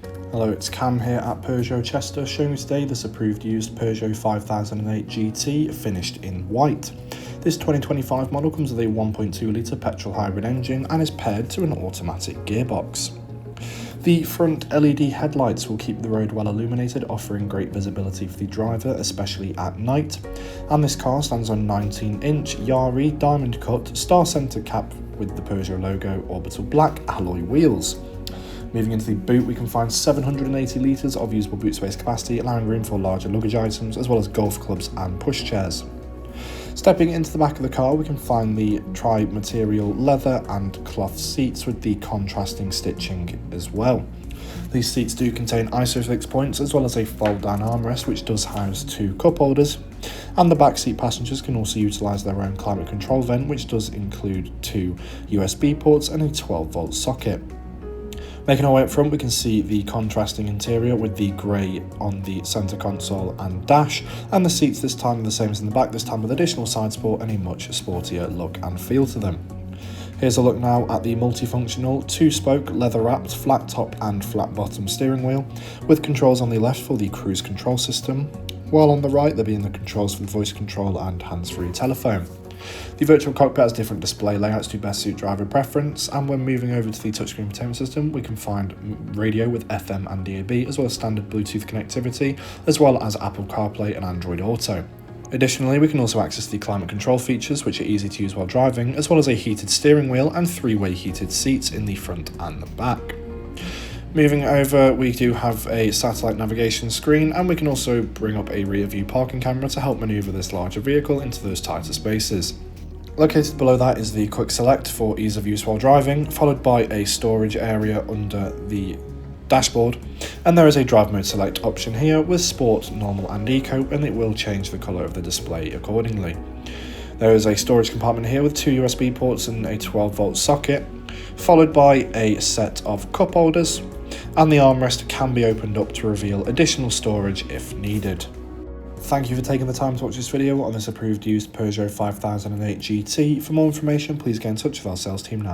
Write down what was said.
Hello, it's Cam here at Peugeot Chester, showing you today this approved used Peugeot 5008 GT finished in white. This 2025 model comes with a 1.2 litre petrol hybrid engine and is paired to an automatic gearbox. The front LED headlights will keep the road well illuminated, offering great visibility for the driver, especially at night. And this car stands on 19-inch Yari diamond cut star centre cap with the Peugeot logo orbital black alloy wheels. Moving into the boot, we can find 780 litres of usable boot space capacity, allowing room for larger luggage items as well as golf clubs and pushchairs. Stepping into the back of the car, we can find the tri-material leather and cloth seats with the contrasting stitching as well. These seats do contain ISOFIX points as well as a fold-down armrest which does house 2 cup holders, and the back seat passengers can also utilise their own climate control vent, which does include 2 USB ports and a 12-volt socket. Making our way up front, we can see the contrasting interior with the grey on the centre console and dash, and the seats this time are the same as in the back, this time with additional side support and a much sportier look and feel to them. Here's a look now at the multifunctional 2-spoke leather-wrapped flat top and flat bottom steering wheel, with controls on the left for the cruise control system, while on the right there being the controls for the voice control and hands-free telephone. The virtual cockpit has different display layouts to best suit driver preference, and when moving over to the touchscreen entertainment system, we can find radio with FM and DAB, as well as standard Bluetooth connectivity, as well as Apple CarPlay and Android Auto. Additionally, we can also access the climate control features, which are easy to use while driving, as well as a heated steering wheel and 3-way heated seats in the front and the back. Moving over, we do have a satellite navigation screen, and we can also bring up a rear view parking camera to help manoeuvre this larger vehicle into those tighter spaces. Located below that is the quick select for ease of use while driving, followed by a storage area under the dashboard, and there is a drive mode select option here with sport, normal and eco, and it will change the colour of the display accordingly. There is a storage compartment here with 2 USB ports and a 12-volt socket, followed by a set of cup holders, and the armrest can be opened up to reveal additional storage if needed. Thank you for taking the time to watch this video on this approved used Peugeot 5008 GT. For more information, please get in touch with our sales team now.